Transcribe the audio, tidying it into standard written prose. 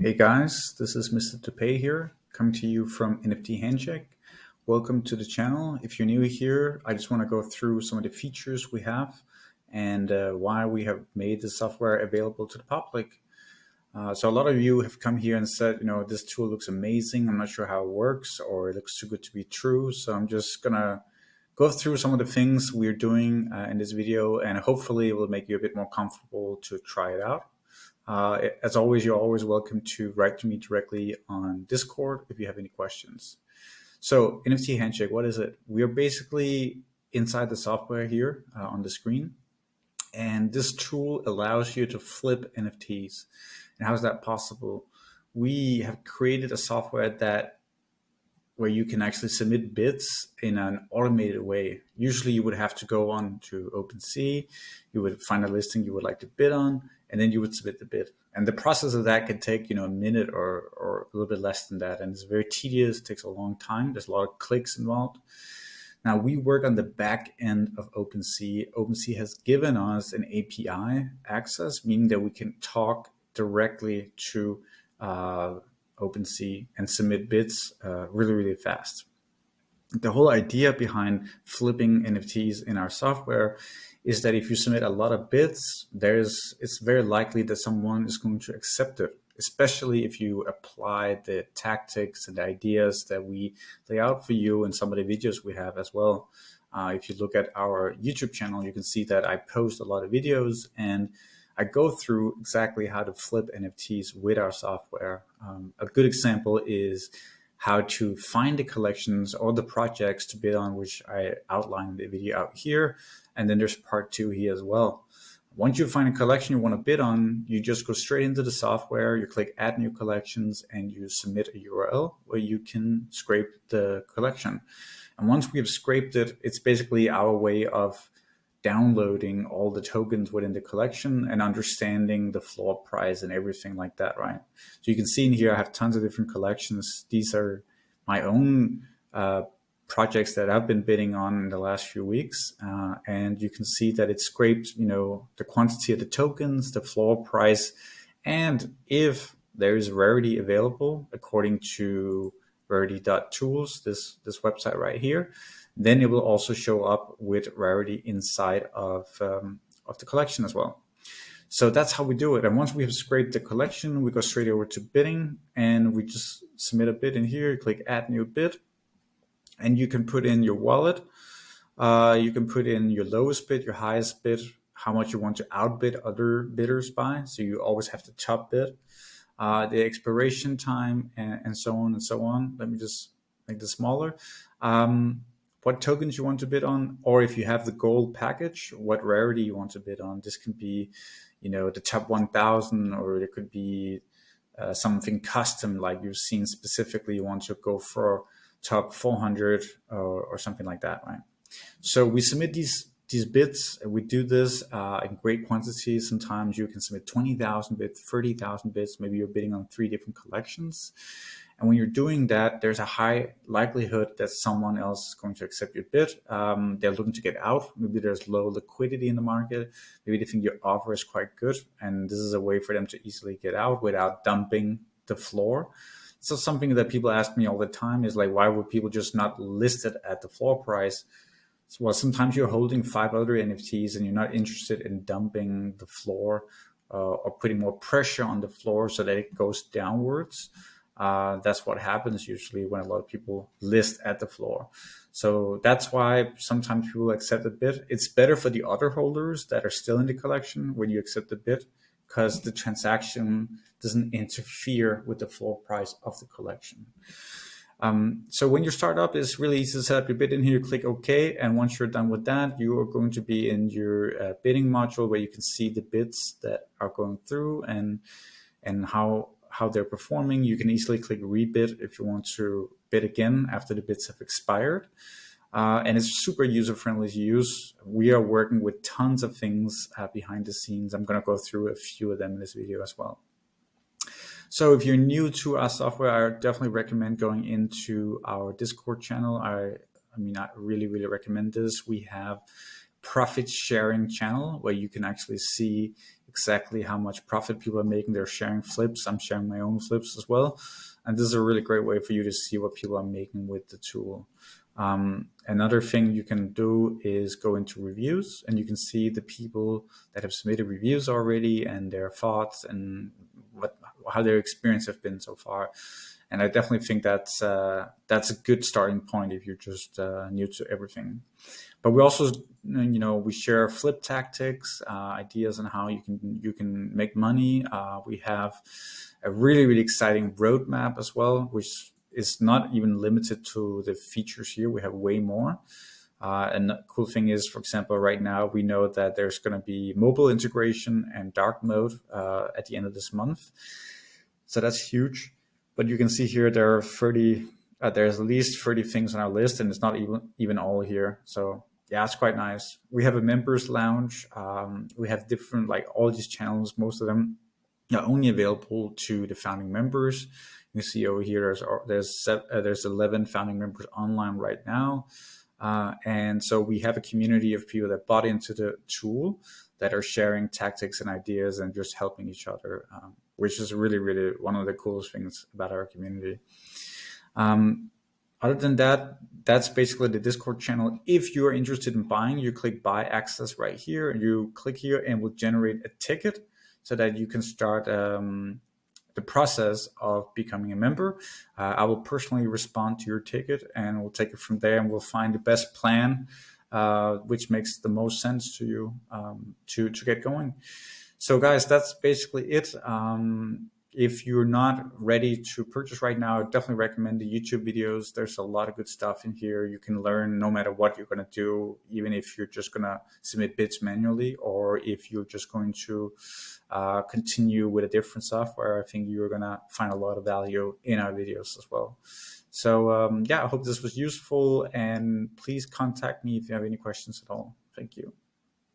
Hey guys, this is Mr. Depay here, coming to you from NFT Handshake. Welcome to the channel. If you're new here, I just want to go through some of the features we have and why we have made the software available to the public. So a lot of you have come here and said, this tool looks amazing. I'm not sure how it works, or it looks too good to be true. So I'm just gonna go through some of the things we're doing in this video, and hopefully it will make you a bit more comfortable to try it out. As always, you're always welcome to write to me directly on Discord if you have any questions. So NFT Handshake, what is it? We are basically inside the software here on the screen. And this tool allows you to flip NFTs. And how is that possible? We have created a software where you can actually submit bids in an automated way. Usually you would have to go on to OpenSea, you would find a listing you would like to bid on, and then you would submit the bid. And the process of that can take, a minute or a little bit less than that. And it's very tedious, it takes a long time. There's a lot of clicks involved. Now we work on the back end of OpenSea. OpenSea has given us an API access, meaning that we can talk directly to OpenSea and submit bids really, really fast. The whole idea behind flipping NFTs in our software is that if you submit a lot of bids, it's very likely that someone is going to accept it, especially if you apply the tactics and the ideas that we lay out for you in some of the videos we have as well. If you look at our YouTube channel, you can see that I post a lot of videos and I go through exactly how to flip NFTs with our software. A good example is how to find the collections or the projects to bid on, which I outlined in the video out here. And then there's part 2 here as well. Once you find a collection you want to bid on, you just go straight into the software, you click add new collections, and you submit a URL where you can scrape the collection. And once we have scraped it, it's basically our way of downloading all the tokens within the collection and understanding the floor price and everything like that, right? So you can see in here, I have tons of different collections. These are my own projects that I've been bidding on in the last few weeks. And you can see that it scrapes, the quantity of the tokens, the floor price, and if there is rarity available according to rarity.tools, this website right here, then it will also show up with rarity inside of the collection as well. So that's how we do it. And once we have scraped the collection, we go straight over to bidding, and we just submit a bid in here, click add new bid, and you can put in your wallet. You can put in your lowest bid, your highest bid, how much you want to outbid other bidders by. So you always have to top bid, the expiration time, and so on and so on. Let me just make this smaller. What tokens you want to bid on, or if you have the gold package, what rarity you want to bid on. This can be, the top 1,000, or it could be something custom, like you've seen specifically you want to go for top 400 or something like that, right? So we submit these bids. We do this in great quantities. Sometimes you can submit 20,000 bids, 30,000 bids. Maybe you're bidding on 3 different collections. And when you're doing that, there's a high likelihood that someone else is going to accept your bid. They're looking to get out. Maybe there's low liquidity in the market. Maybe they think your offer is quite good. And this is a way for them to easily get out without dumping the floor. So something that people ask me all the time is like, why would people just not list it at the floor price? Well, sometimes you're holding 5 other NFTs and you're not interested in dumping the floor or putting more pressure on the floor so that it goes downwards. That's what happens usually when a lot of people list at the floor. So that's why sometimes people accept a bid. It's better for the other holders that are still in the collection when you accept the bid, because the transaction doesn't interfere with the floor price of the collection. So when you start up, it's really easy to set up your bid in here, click OK. And once you're done with that, you are going to be in your bidding module where you can see the bids that are going through and how they're performing. You can easily click rebid if you want to bid again after the bids have expired. And it's super user-friendly to use. We are working with tons of things behind the scenes. I'm going to go through a few of them in this video as well. So if you're new to our software, I definitely recommend going into our Discord channel. I really, really recommend this. We have profit sharing channel where you can actually see exactly how much profit people are making. They're sharing flips. I'm sharing my own flips as well. And this is a really great way for you to see what people are making with the tool. Another thing you can do is go into reviews, and you can see the people that have submitted reviews already and their thoughts and how their experience have been so far. And I definitely think that's a good starting point if you're just new to everything. But we also, we share flip tactics, ideas on how you can make money. We have a really, really exciting roadmap as well, which is not even limited to the features here. We have way more. And the cool thing is, for example, right now we know that there's going to be mobile integration and dark mode at the end of this month. So that's huge. But you can see here there are 30. There's at least 30 things on our list, and it's not even all here. So yeah, it's quite nice. We have a members lounge. We have different, like all these channels. Most of them are only available to the founding members. You see over here, there's 11 founding members online right now. And so we have a community of people that bought into the tool that are sharing tactics and ideas and just helping each other, which is really, really one of the coolest things about our community. Other than that, that's basically the Discord channel. If you're interested in buying, you click buy access right here, and you click here and will generate a ticket so that you can start the process of becoming a member. I will personally respond to your ticket, and we'll take it from there, and we'll find the best plan which makes the most sense to you to get going. So guys, that's basically it. If you're not ready to purchase right now, I definitely recommend the YouTube videos. There's a lot of good stuff in here. You can learn no matter what you're going to do, even if you're just going to submit bids manually, or if you're just going to continue with a different software. I think you're going to find a lot of value in our videos as well. So yeah, I hope this was useful, and please contact me if you have any questions at all. Thank you.